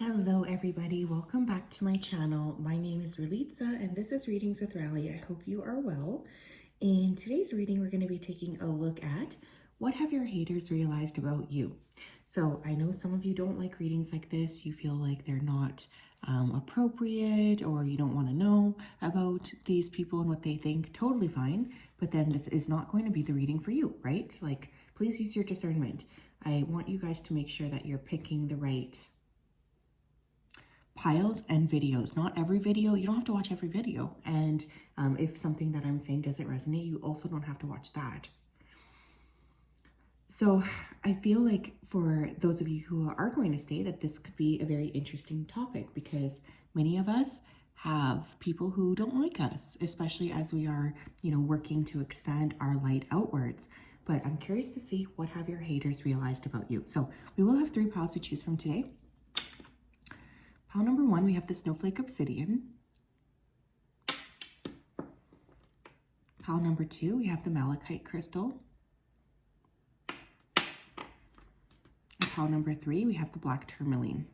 Hello everybody, welcome back to my channel. My name is Relitza and this is Readings with Rally. I hope you are well. In today's reading, we're going to be taking a look at what have your haters realized about you. So I know some of you don't like readings like this. You feel like they're not appropriate, or you don't want to know about these people and what they think. Totally fine. But then this is not going to be the reading for you, right? Like, please use your discernment. I want you guys to make sure that you're picking the right piles and videos. Not every video, you don't have to watch every video. And if something that I'm saying doesn't resonate, you also don't have to watch that. So I feel like for those of you who are going to stay, that this could be a very interesting topic, because many of us have people who don't like us, especially as we are, working to expand our light outwards. But I'm curious to see, what have your haters realized about you? So we will have 3 piles to choose from today. Pile number 1, we have the Snowflake Obsidian. Pile number 2, we have the Malachite Crystal. And pile number 3, we have the Black Tourmaline.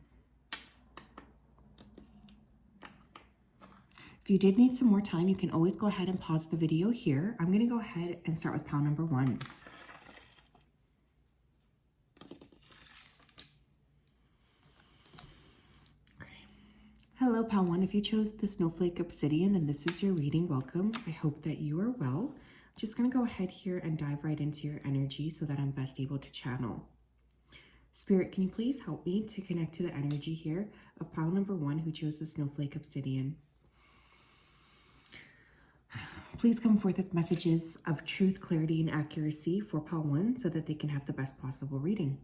If you did need some more time, you can always go ahead and pause the video here. I'm going to go ahead and start with pile number 1. Hello, pile 1. If you chose the Snowflake Obsidian, then this is your reading. Welcome. I hope that you are well. I'm just going to go ahead here and dive right into your energy so that I'm best able to channel. Spirit, can you please help me to connect to the energy here of pile number 1 who chose the Snowflake Obsidian? Please come forth with messages of truth, clarity, and accuracy for pile 1 so that they can have the best possible reading.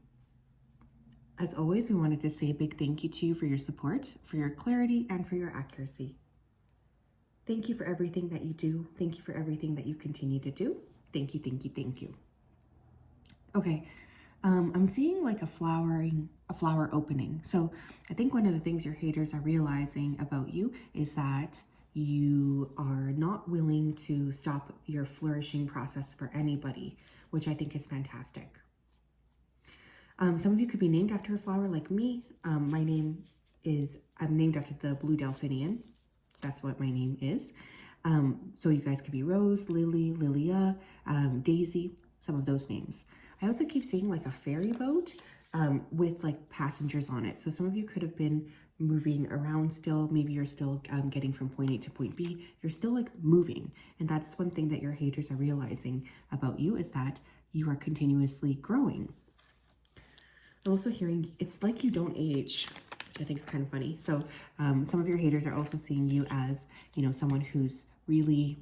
As always, we wanted to say a big thank you to you for your support, for your clarity, and for your accuracy. Thank you for everything that you do. Thank you for everything that you continue to do. Thank you, thank you, thank you. Okay, I'm seeing like a flower opening. So I think one of the things your haters are realizing about you is that you are not willing to stop your flourishing process for anybody, which I think is fantastic. Some of you could be named after a flower like me. I'm named after the blue delphinium. That's what my name is. So you guys could be Rose, Lily, Lilia, Daisy, some of those names. I also keep seeing like a ferry boat with like passengers on it. So some of you could have been moving around still. Maybe you're still getting from point A to point B. You're still like moving. And that's one thing that your haters are realizing about you, is that you are continuously growing. I'm also hearing it's like you don't age, which I think is kind of funny. So some of your haters are also seeing you as, someone who's really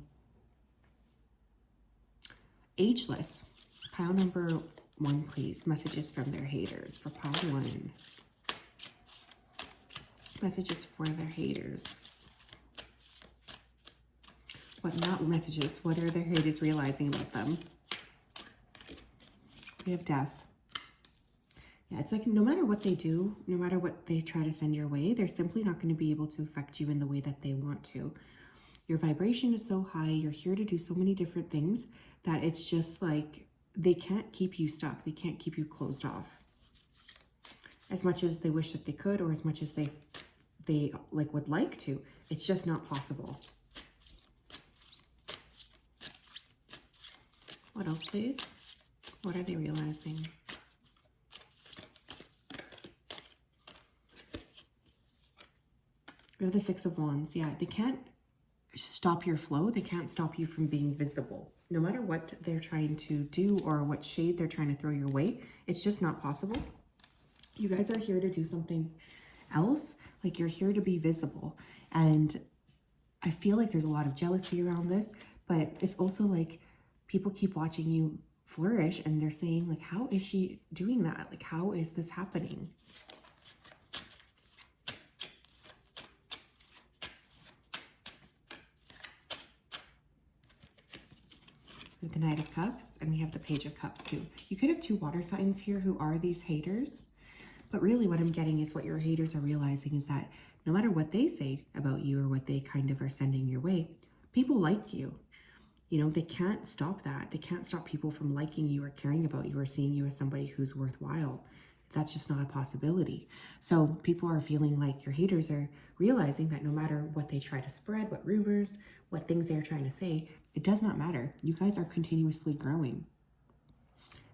ageless. Pile number 1, please. Messages from their haters for pile 1. Messages for their haters. Not messages. What are their haters realizing about them? We have death. Yeah, it's like no matter what they do, no matter what they try to send your way, they're simply not going to be able to affect you in the way that they want to. Your vibration is so high, you're here to do so many different things, that it's just like they can't keep you stuck. They can't keep you closed off. As much as they wish that they could, or as much as they would like to, it's just not possible. What else, please? What are they realizing? We have the 6 of Wands. Yeah, they can't stop your flow. They can't stop you from being visible. No matter what they're trying to do or what shade they're trying to throw your way, it's just not possible. You guys are here to do something else. Like, you're here to be visible. And I feel like there's a lot of jealousy around this, but it's also like people keep watching you flourish and they're saying, like, how is she doing that? Like, how is this happening? With the Knight of Cups, and we have the Page of Cups too. You could have 2 water signs here who are these haters, but really what I'm getting is what your haters are realizing is that no matter what they say about you or what they kind of are sending your way, people like you. They can't stop that. They can't stop people from liking you or caring about you or seeing you as somebody who's worthwhile. that's just not a possibility. So people are feeling like your haters are realizing that no matter what they try to spread, what rumors, what things they're trying to say, it does not matter. You guys are continuously growing,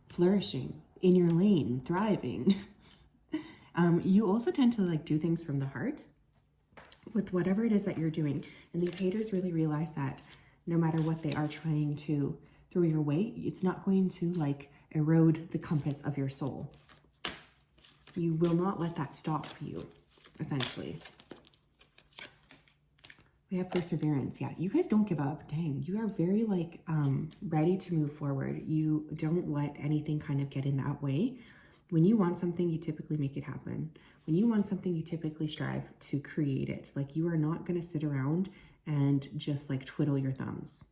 flourishing, in your lane, thriving. You also tend to like do things from the heart with whatever it is that you're doing. And these haters really realize that no matter what they are trying to throw your way, it's not going to like erode the compass of your soul. You will not let that stop you, essentially. We have perseverance. Yeah, you guys don't give up. Dang, you are very like ready to move forward. You don't let anything kind of get in that way. When you want something, you typically make it happen. When you want something, you typically strive to create it. Like you are not going to sit around and just like twiddle your thumbs.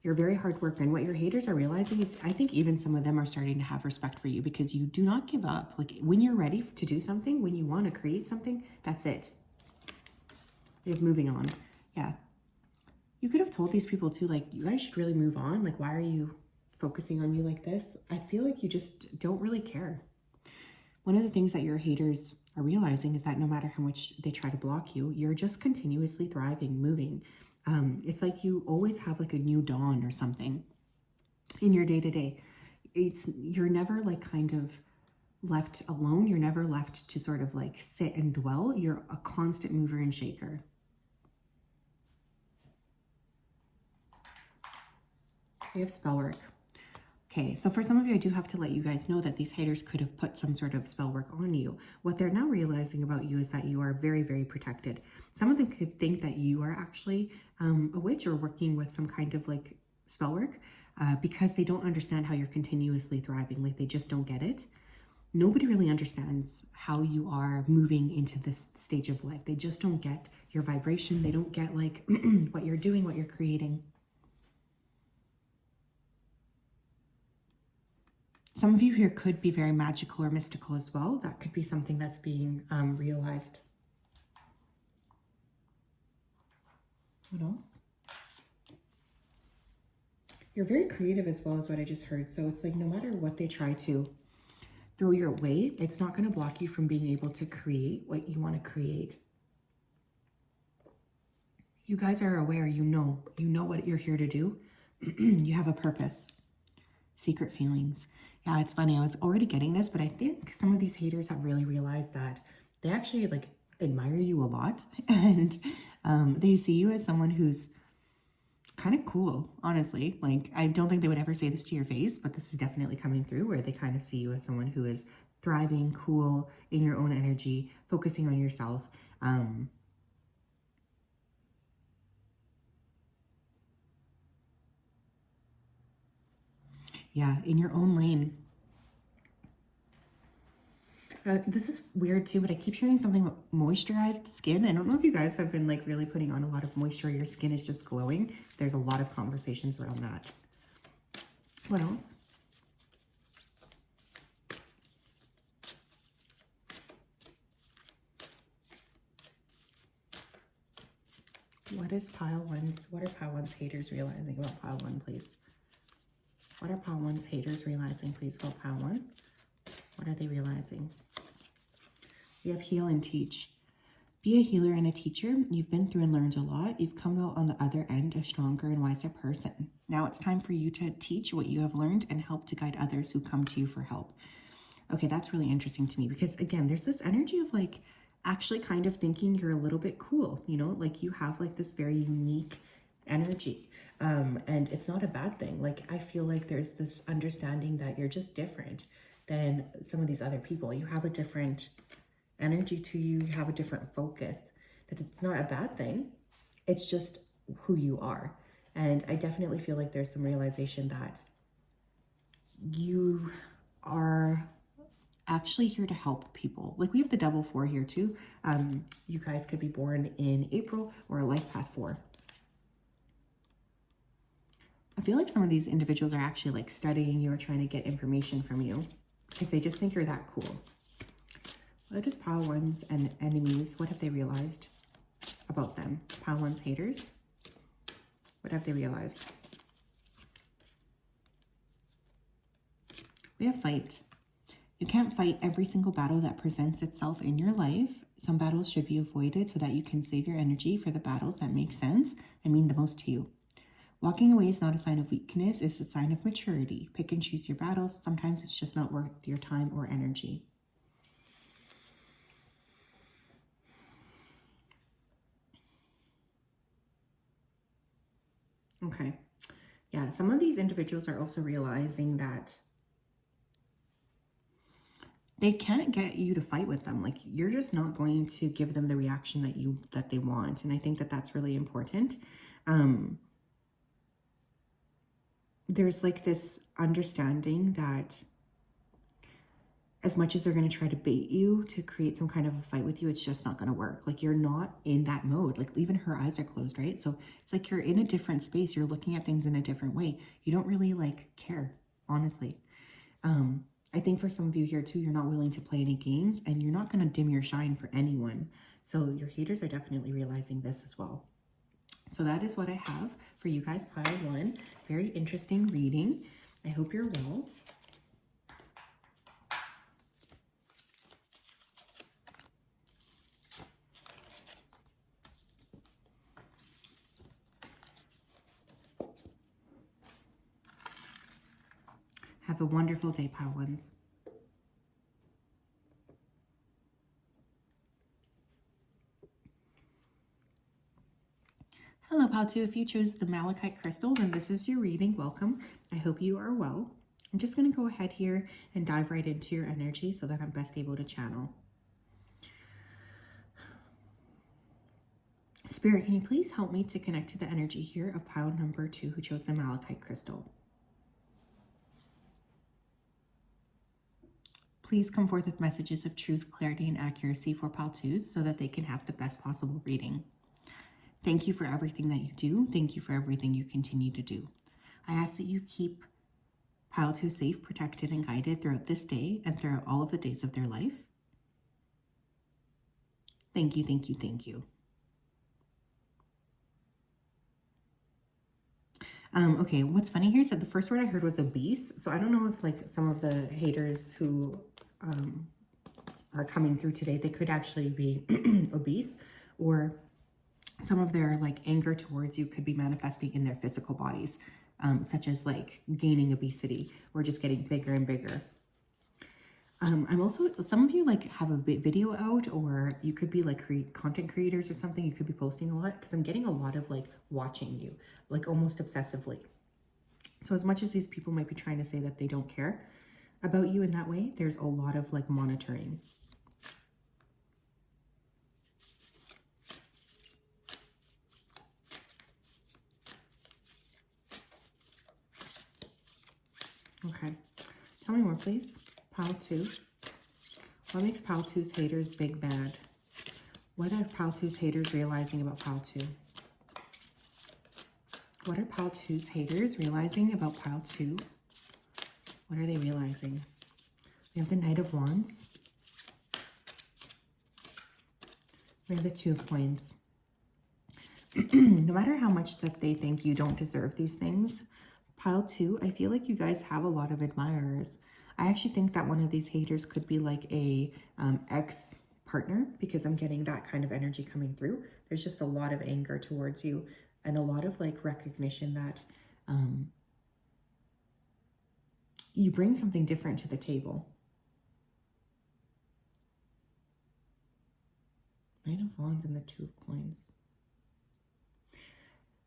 You're very hard worker. And what your haters are realizing is, I think even some of them are starting to have respect for you because you do not give up. Like when you're ready to do something, when you want to create something, that's it. You're moving on. Yeah. You could have told these people too, like, you guys should really move on. Like, why are you focusing on me like this? I feel like you just don't really care. One of the things that your haters are realizing is that no matter how much they try to block you, you're just continuously thriving, moving. It's like you always have like a new dawn or something in your day-to-day. You're never like kind of left alone. You're never left to sort of like sit and dwell. You're a constant mover and shaker. We have spell work. Okay, so for some of you, I do have to let you guys know that these haters could have put some sort of spell work on you. What they're now realizing about you is that you are very, very protected. Some of them could think that you are actually a witch or working with some kind of like spell work because they don't understand how you're continuously thriving. Like they just don't get it. Nobody really understands how you are moving into this stage of life. They just don't get your vibration. They don't get like what you're doing, what you're creating. Some of you here could be very magical or mystical as well. That could be something that's being realized. What else? You're very creative as well, is what I just heard. So it's like no matter what they try to throw your way, it's not going to block you from being able to create what you want to create. You guys are aware, you know what you're here to do. You have a purpose. Secret feelings. Yeah, it's funny. I was already getting this, but I think some of these haters have really realized that they actually like admire you a lot. And they see you as someone who's kind of cool, honestly. Like, I don't think they would ever say this to your face, but this is definitely coming through where they kind of see you as someone who is thriving, cool, in your own energy, focusing on yourself. Yeah, in your own lane. This is weird too, but I keep hearing something about moisturized skin. I don't know if you guys have been like really putting on a lot of moisture. Your skin is just glowing. There's a lot of conversations around that. What else? What are pile one's haters realizing about pile one, please? What are pile one's haters realizing, please, about pile one? What are they realizing? We have heal and teach. Be a healer and a teacher. You've been through and learned a lot. You've come out on the other end a stronger and wiser person. Now it's time for you to teach what you have learned and help to guide others who come to you for help. Okay, that's really interesting to me because, again, there's this energy of like actually kind of thinking you're a little bit cool, you know, like you have like this very unique energy. And it's not a bad thing. Like, I feel like there's this understanding that you're just different than some of these other people. You have a different energy to you. You have a different focus. That it's not a bad thing. It's just who you are. And I definitely feel like there's some realization that you are actually here to help people. Like, we have the double 4 here too. You guys could be born in April or a life path 4. I feel like some of these individuals are actually like studying you or trying to get information from you because they just think you're that cool. What is pile one's and enemies? What have they realized about them? Pile one's haters. What have they realized? We have fight. You can't fight every single battle that presents itself in your life. Some battles should be avoided so that you can save your energy for the battles that make sense and mean the most to you. Walking away is not a sign of weakness, it's a sign of maturity. Pick and choose your battles. Sometimes it's just not worth your time or energy. Okay. Yeah, some of these individuals are also realizing that they can't get you to fight with them. Like, you're just not going to give them the reaction that they want. And I think that that's really important. There's like this understanding that as much as they're going to try to bait you to create some kind of a fight with you, it's just not going to work. Like, you're not in that mode. Like, even her eyes are closed, right? So it's like you're in a different space. You're looking at things in a different way. You don't really like care, honestly. I think for some of you here too, you're not willing to play any games and you're not going to dim your shine for anyone. So your haters are definitely realizing this as well. So that is what I have for you guys, pile 1. Very interesting reading. I hope you're well. Have a wonderful day, pile 1s. Hello, pile 2. If you chose the malachite crystal, then this is your reading. Welcome. I hope you are well. I'm just going to go ahead here and dive right into your energy so that I'm best able to channel. Spirit, can you please help me to connect to the energy here of pile number 2 who chose the malachite crystal? Please come forth with messages of truth, clarity, and accuracy for pile 2s so that they can have the best possible reading. Thank you for everything that you do. Thank you for everything you continue to do. I ask that you keep pile 2 safe, protected, and guided throughout this day and throughout all of the days of their life. Thank you, thank you, thank you. Okay, what's funny here is that the first word I heard was obese. So I don't know if like some of the haters who are coming through today, they could actually be obese, or some of their like anger towards you could be manifesting in their physical bodies, such as like gaining obesity or just getting bigger and bigger. I'm also, some of you like have a video out, or you could be like content creators or something. You could be posting a lot because I'm getting a lot of like watching you, like almost obsessively. So as much as these people might be trying to say that they don't care about you in that way, there's a lot of like monitoring. Okay, tell me more, please. Pile 2. What makes pile 2's haters big bad? What are pile 2's haters realizing about pile 2? What are pile 2's haters realizing about pile 2? What are they realizing? We have the Knight of Wands. We have the 2 of Coins. No matter how much that they think you don't deserve these things, pile 2, I feel like you guys have a lot of admirers. I actually think that one of these haters could be like a ex-partner, because I'm getting that kind of energy coming through. There's just a lot of anger towards you and a lot of like recognition that you bring something different to the table. Knight of Wands and the 2 of Coins.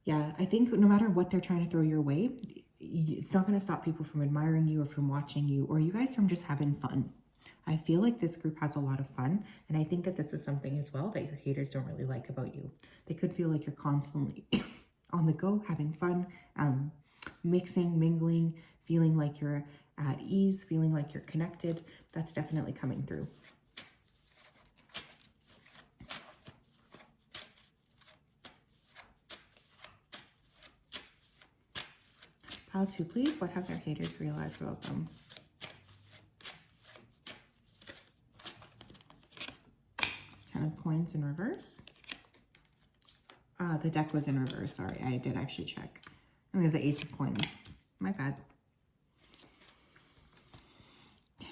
Yeah, I think no matter what they're trying to throw your way, it's not going to stop people from admiring you or from watching you, or you guys from just having fun. I feel like this group has a lot of fun, and I think that this is something as well that your haters don't really like about you. They could feel like you're constantly on the go, having fun, mixing, mingling, feeling like you're at ease, feeling like you're connected. That's definitely coming through. Pile 2, please. What have their haters realized about them? Ten of Coins in reverse. The deck was in reverse. Sorry, I did actually check. And we have the Ace of Coins. My bad.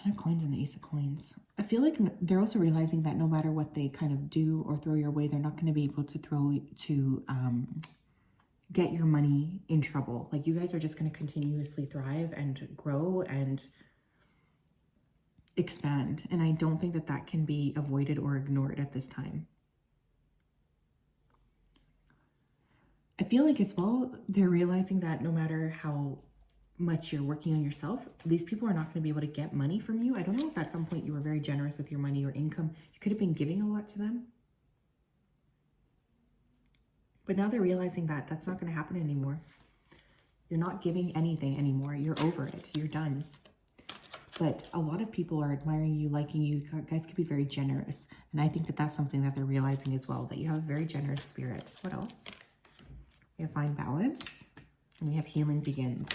Ten of Coins and the Ace of Coins. I feel like they're also realizing that no matter what they kind of do or throw your way, they're not going to be able to get your money in trouble. Like, you guys are just going to continuously thrive and grow and expand. And I don't think that that can be avoided or ignored at this time. I feel like as well, they're realizing that no matter how much you're working on yourself, these people are not going to be able to get money from you. I don't know if at some point you were very generous with your money or income. You could have been giving a lot to them. But now they're realizing that that's not going to happen anymore. You're not giving anything anymore. You're over it. You're done. But a lot of people are admiring you, liking you. You guys could be very generous. And I think that that's something that they're realizing as well, that you have a very generous spirit. What else? We have Find Balance. And we have Healing Begins.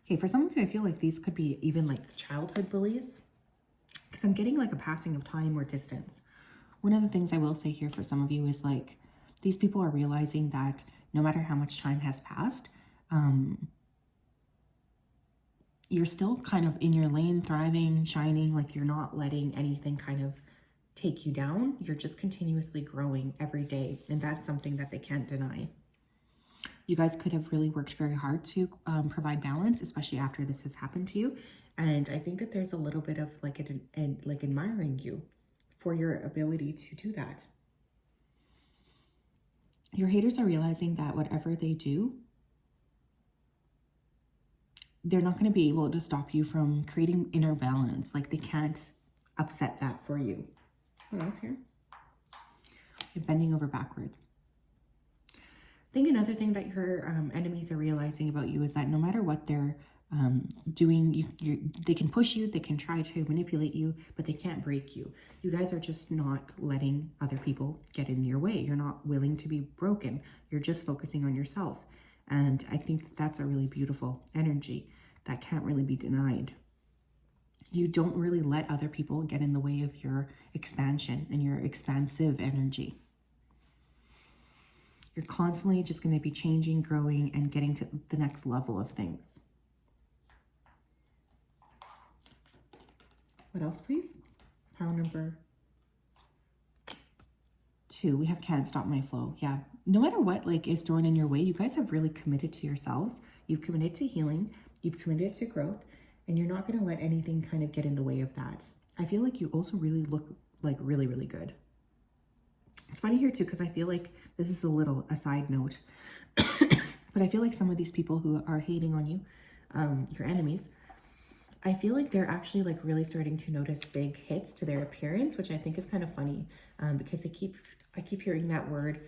Okay, for some of you, I feel like these could be even like childhood bullies. Because I'm getting like a passing of time or distance. One of the things I will say here for some of you is like, these people are realizing that no matter how much time has passed, you're still kind of in your lane, thriving, shining, like you're not letting anything kind of take you down. You're just continuously growing every day. And that's something that they can't deny. You guys could have really worked very hard to provide balance, especially after this has happened to you. And I think that there's a little bit of like admiring you for your ability to do that. Your haters are realizing that whatever they do, they're not going to be able to stop you from creating inner balance. Like, they can't upset that for you. What else here? You're bending over backwards. I think another thing that your enemies are realizing about you is that no matter what they're doing, they can push you, they can try to manipulate you, but they can't break you. You guys are just not letting other people get in your way. You're not willing to be broken. You're just focusing on yourself. And I think that that's a really beautiful energy that can't really be denied. You don't really let other people get in the way of your expansion and your expansive energy. You're constantly just going to be changing, growing, and getting to the next level of things. What else, please? Pile number 2. We have Can't Stop My Flow. Yeah. No matter what like is thrown in your way, you guys have really committed to yourselves. You've committed to healing. You've committed to growth. And you're not going to let anything kind of get in the way of that. I feel like you also really look like really, really good. It's funny here too, because I feel like this is a little aside note. But I feel like some of these people who are hating on you, your enemies, I feel like they're actually like really starting to notice big hits to their appearance, which I think is kind of funny because I keep hearing that word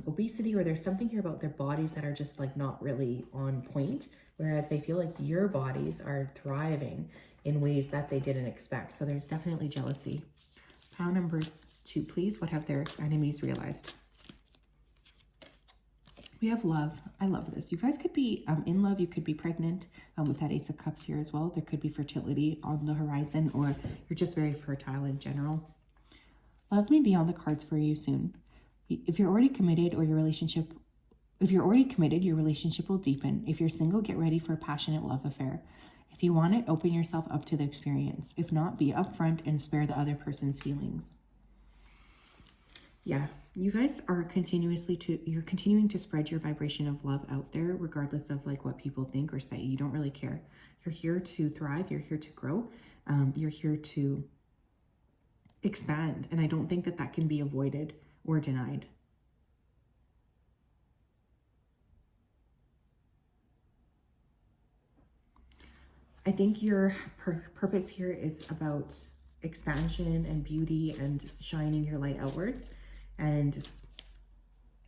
obesity, or there's something here about their bodies that are just like not really on point, whereas they feel like your bodies are thriving in ways that they didn't expect. So there's definitely jealousy. Pile number 2, please. What have their enemies realized? We have love. I love this. You guys could be in love. You could be pregnant with that Ace of Cups here as well. There could be fertility on the horizon, or you're just very fertile in general. Love may be on the cards for you soon. If you're already committed, your relationship will deepen. If you're single, get ready for a passionate love affair. If you want it, open yourself up to the experience. If not, be upfront and spare the other person's feelings. Yeah, you guys are continuing to spread your vibration of love out there, regardless of like what people think or say. You don't really care. You're here to thrive. You're here to grow. You're here to expand. And I don't think that that can be avoided or denied. I think your purpose here is about expansion and beauty and shining your light outwards. And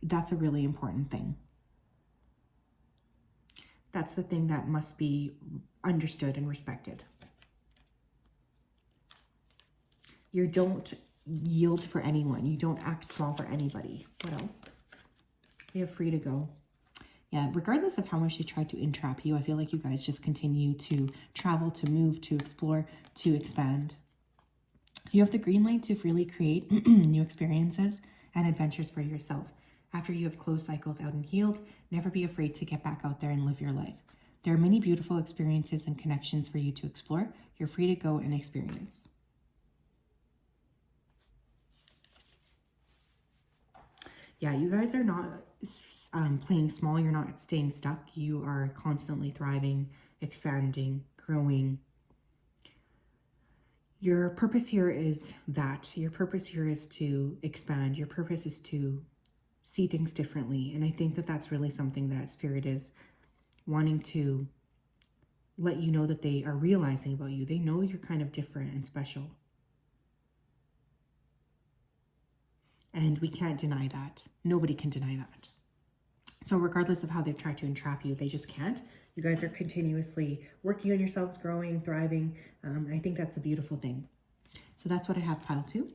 that's a really important thing. That's the thing that must be understood and respected. You don't yield for anyone. You don't act small for anybody. What else? We have free to go. Yeah, regardless of how much they try to entrap you, I feel like you guys just continue to travel, to move, to explore, to expand. You have the green light to freely create new experiences and adventures for yourself. After you have closed cycles out and healed, never be afraid to get back out there and live your life. There are many beautiful experiences and connections for you to explore. You're free to go and experience. Yeah, you guys are not playing small. You're not staying stuck. You are constantly thriving, expanding, growing. Your purpose here is that. Your purpose here is to expand. Your purpose is to see things differently. And I think that that's really something that Spirit is wanting to let you know that they are realizing about you. They know you're kind of different and special. And we can't deny that. Nobody can deny that. So regardless of how they've tried to entrap you, they just can't. You guys are continuously working on yourselves, growing, thriving. I think that's a beautiful thing. So that's what I have, pile 2.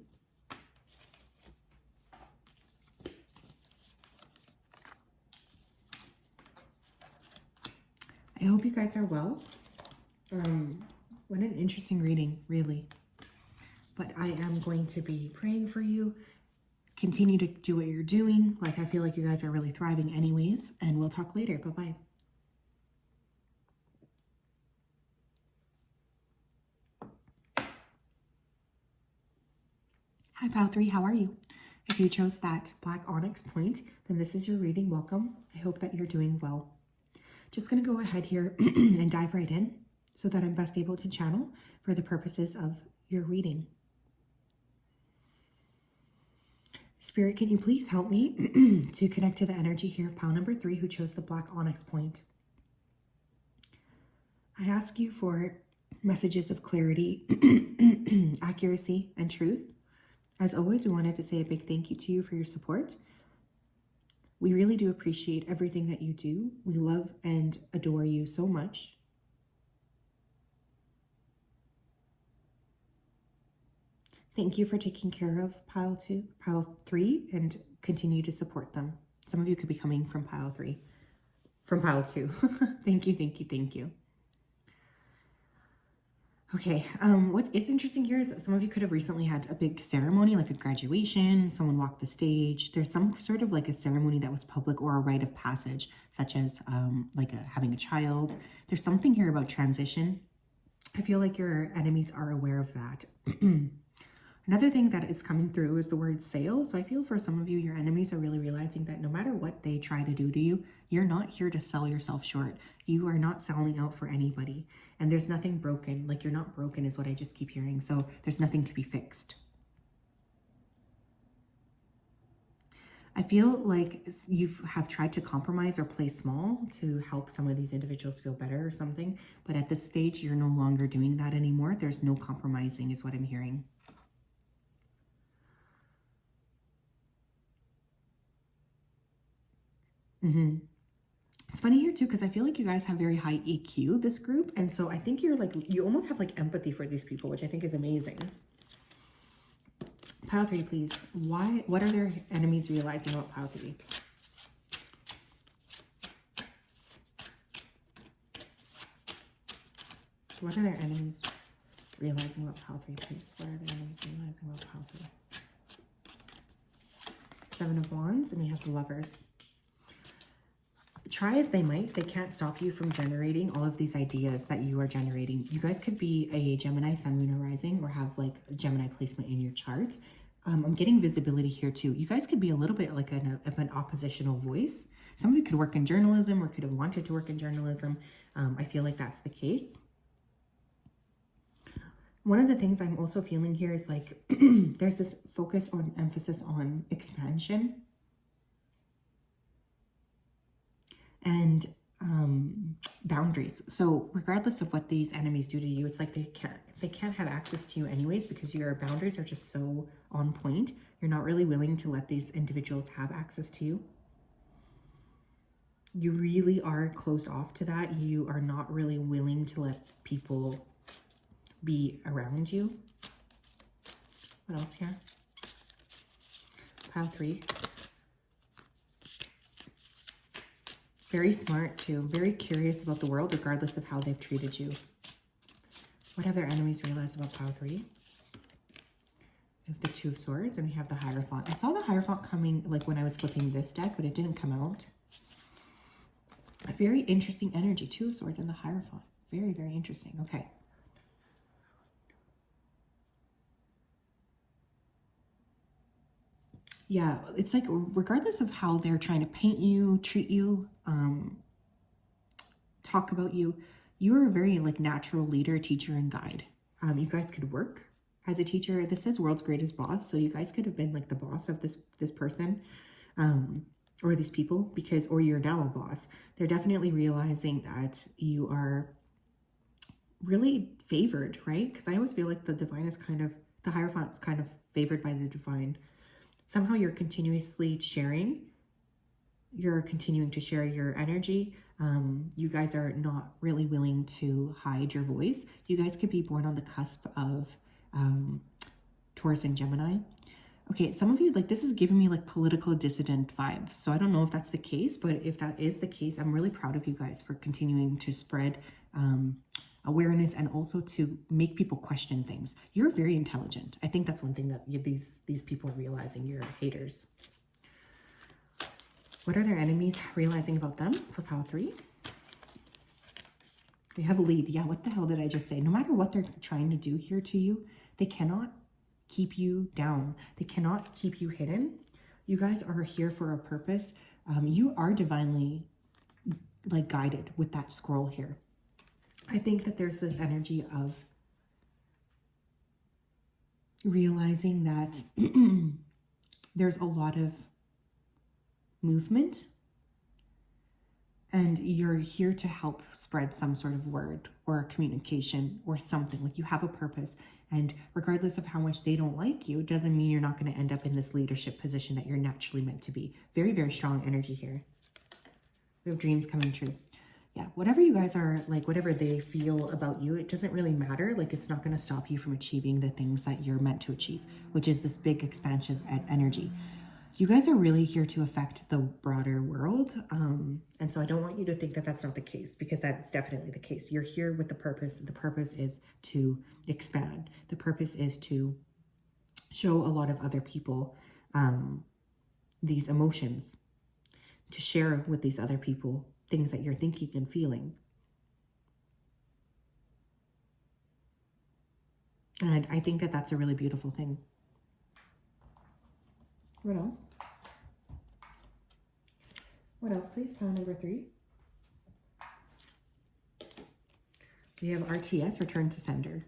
I hope you guys are well. What an interesting reading, really. But I am going to be praying for you. Continue to do what you're doing. Like, I feel like you guys are really thriving anyways. And we'll talk later. Bye-bye. Hi, pile 3. How are you? If you chose that black onyx point, then this is your reading. Welcome. I hope that you're doing well. Just going to go ahead here and dive right in so that I'm best able to channel for the purposes of your reading. Spirit, can you please help me to connect to the energy here of pile number 3 who chose the black onyx point? I ask you for messages of clarity, accuracy, and truth. As always, we wanted to say a big thank you to you for your support. We really do appreciate everything that you do. We love and adore you so much. Thank you for taking care of pile 3, and continue to support them. Some of you could be coming from pile 2. Thank you, thank you, thank you. Okay, what is interesting here is that some of you could have recently had a big ceremony, like a graduation, someone walked the stage. There's some sort of like a ceremony that was public or a rite of passage, such as having a child. There's something here about transition. I feel like your enemies are aware of that. Another thing that is coming through is the word sale. So I feel for some of you, your enemies are really realizing that no matter what they try to do to you, you're not here to sell yourself short. You are not selling out for anybody. And there's nothing broken. Like, you're not broken is what I just keep hearing. So there's nothing to be fixed. I feel like you have tried to compromise or play small to help some of these individuals feel better or something. But at this stage, you're no longer doing that anymore. There's no compromising is what I'm hearing. It's funny here too, because I feel like you guys have very high EQ, this group. And so I think you're like, you almost have like empathy for these people, which I think is amazing. Pile 3, please. What are their enemies realizing about pile 3? What are their enemies realizing about pile 3, please? What are their enemies realizing about pile 3? 7 of Wands, and we have the Lovers. Try as they might, they can't stop you from generating all of these ideas that you are generating. You guys could be a Gemini, Sun, Moon, or Rising, or have like a Gemini placement in your chart. I'm getting visibility here too. You guys could be a little bit like an oppositional voice. Some of you could work in journalism or could have wanted to work in journalism. I feel like that's the case. One of the things I'm also feeling here is like there's this emphasis on expansion. And boundaries. So regardless of what these enemies do to you, it's like they can't have access to you anyways, because your boundaries are just so on point. You're not really willing to let these individuals have access to you. You really are closed off to that. You are not really willing to let people be around you. What else here? Pile 3. Very smart too, very curious about the world regardless of how they've treated you. What have their enemies realized about pile 3? We have the 2 of Swords and we have the Hierophant. I saw the Hierophant coming like when I was flipping this deck, but it didn't come out. Very interesting energy. Two of Swords and the Hierophant. Very, very interesting. Okay. Yeah, it's like regardless of how they're trying to paint you, treat you, talk about you, you're a very like natural leader, teacher, and guide. You guys could work as a teacher. This says world's greatest boss, so you guys could have been like the boss of this person, or these people, because, or you're now a boss. They're definitely realizing that you are really favored, right? Because I always feel like the divine is kind of, the Hierophant's kind of favored by the divine. Somehow you're continuously sharing. You're continuing to share your energy. You guys are not really willing to hide your voice. You guys could be born on the cusp of Taurus and Gemini. Okay, some of you, like, this is giving me like political dissident vibes. So I don't know if that's the case, but if that is the case, I'm really proud of you guys for continuing to spread awareness and also to make people question things. You're very intelligent. I think that's one thing that these people are realizing, you're haters. What are their enemies realizing about them for pile 3? We have a lead. Yeah, what the hell did I just say? No matter what they're trying to do here to you, they cannot keep you down. They cannot keep you hidden. You guys are here for a purpose. You are divinely like guided with that scroll here. I think that there's this energy of realizing that there's a lot of movement and you're here to help spread some sort of word or communication or something. Like you have a purpose, and regardless of how much they don't like you, it doesn't mean you're not going to end up in this leadership position that you're naturally meant to be. Very, very strong energy here. We have dreams coming true. Yeah, whatever you guys are, like whatever they feel about you, it doesn't really matter. Like it's not going to stop you from achieving the things that you're meant to achieve, which is this big expansion of energy. You guys are really here to affect the broader world. And so I don't want you to think that that's not the case, because that's definitely the case. You're here with the purpose. The purpose is to expand. The purpose is to show a lot of other people these emotions, to share with these other people things that you're thinking and feeling. And I think that that's a really beautiful thing. What else? What else, please? Pile number 3. We have RTS, return to sender.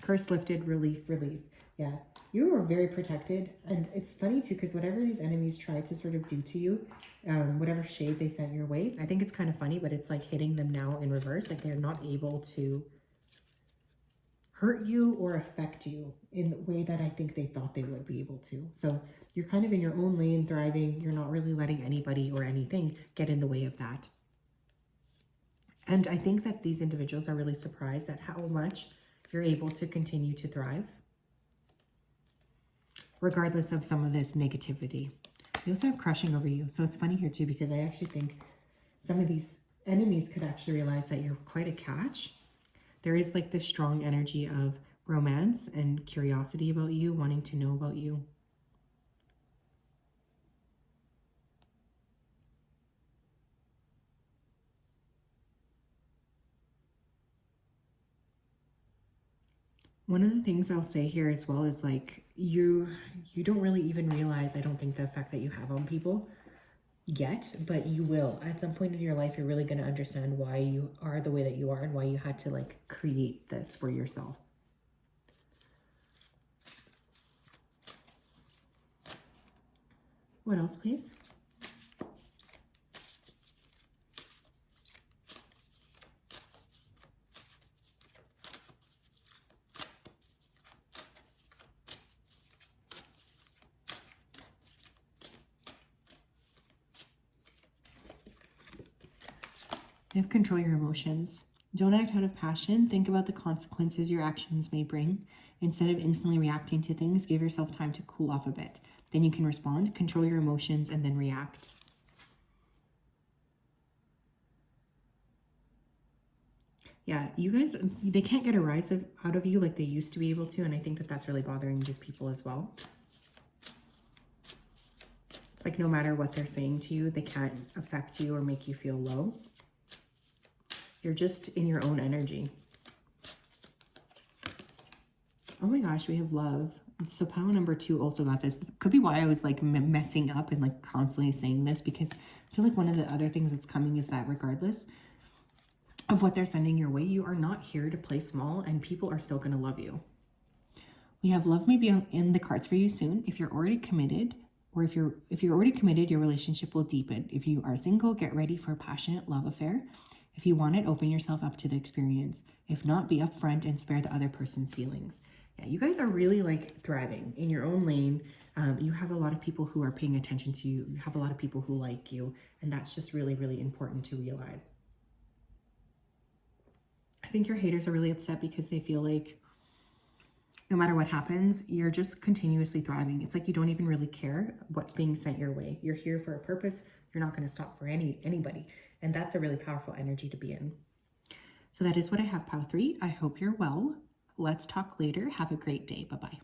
Curse lifted, relief, release. Yeah, you are very protected. And it's funny too, because whatever these enemies try to sort of do to you, whatever shade they sent your way, I think it's kind of funny, but it's like hitting them now in reverse. Like they're not able to hurt you or affect you in the way that I think they thought they would be able to. So you're kind of in your own lane, thriving. You're not really letting anybody or anything get in the way of that. And I think that these individuals are really surprised at how much you're able to continue to thrive, regardless of some of this negativity. You also have crushing over you. So it's funny here too, because I actually think some of these enemies could actually realize that you're quite a catch. There is like this strong energy of romance and curiosity about you, wanting to know about you. One of the things I'll say here as well is like you don't really even realize, I don't think, the effect that you have on people yet, but you will. At some point in your life, you're really going to understand why you are the way that you are and why you had to like create this for yourself. What else, please? You have control your emotions. Don't act out of passion. Think about the consequences your actions may bring. Instead of instantly reacting to things, give yourself time to cool off a bit. Then you can respond, control your emotions, and then react. Yeah, you guys, they can't get a rise out of you like they used to be able to, and I think that that's really bothering these people as well. It's like no matter what they're saying to you, they can't affect you or make you feel low. You're just in your own energy. Oh my gosh, we have love. So pile number 2 also got this. Could be why I was like messing up and like constantly saying this, because I feel like one of the other things that's coming is that regardless of what they're sending your way, you are not here to play small, and people are still going to love you. We have love may be in the cards for you soon. If you're already committed, or if you're already committed, your relationship will deepen. If you are single, get ready for a passionate love affair. If you want it, open yourself up to the experience. If not, be upfront and spare the other person's feelings. Yeah, you guys are really like thriving in your own lane. You have a lot of people who are paying attention to you. You have a lot of people who like you. And that's just really, really important to realize. I think your haters are really upset because they feel like no matter what happens, you're just continuously thriving. It's like you don't even really care what's being sent your way. You're here for a purpose. You're not going to stop for anybody. And that's a really powerful energy to be in. So that is what I have, Pile 3. I hope you're well. Let's talk later. Have a great day. Bye-bye.